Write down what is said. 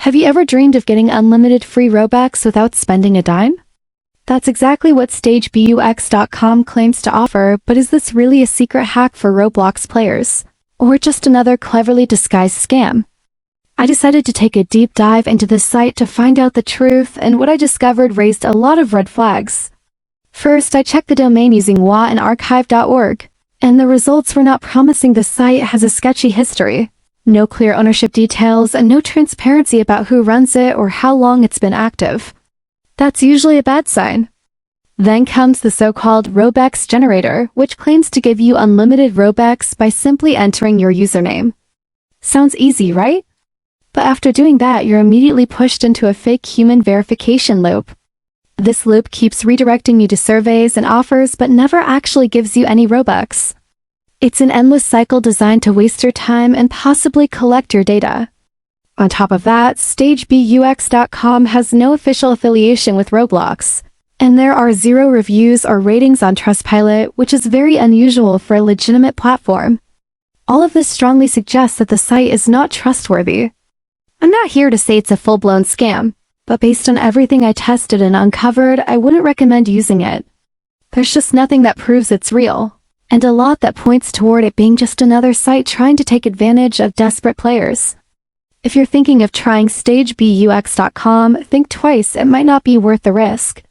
Have you ever dreamed of getting unlimited free Robux without spending a dime? That's exactly what StageBux.com claims to offer, but is this really a secret hack for Roblox players? Or just another cleverly disguised scam? I decided to take a deep dive into this site to find out the truth, and what I discovered raised a lot of red flags. First, I checked the domain using wa-and-archive.org, and the results were not promising. The site has a sketchy history. No clear ownership details, and no transparency about who runs it or how long it's been active. That's usually a bad sign. Then comes the so-called Robux generator, which claims to give you unlimited Robux by simply entering your username. Sounds easy, right? But after doing that, you're immediately pushed into a fake human verification loop. This loop keeps redirecting you to surveys and offers but never actually gives you any Robux. It's an endless cycle designed to waste your time and possibly collect your data. On top of that, StageBux.com has no official affiliation with Roblox, and there are 0 reviews or ratings on Trustpilot, which is very unusual for a legitimate platform. All of this strongly suggests that the site is not trustworthy. I'm not here to say it's a full-blown scam, but based on everything I tested and uncovered, I wouldn't recommend using it. There's just nothing that proves it's real, and a lot that points toward it being just another site trying to take advantage of desperate players. If you're thinking of trying StageBux.com, think twice. It might not be worth the risk.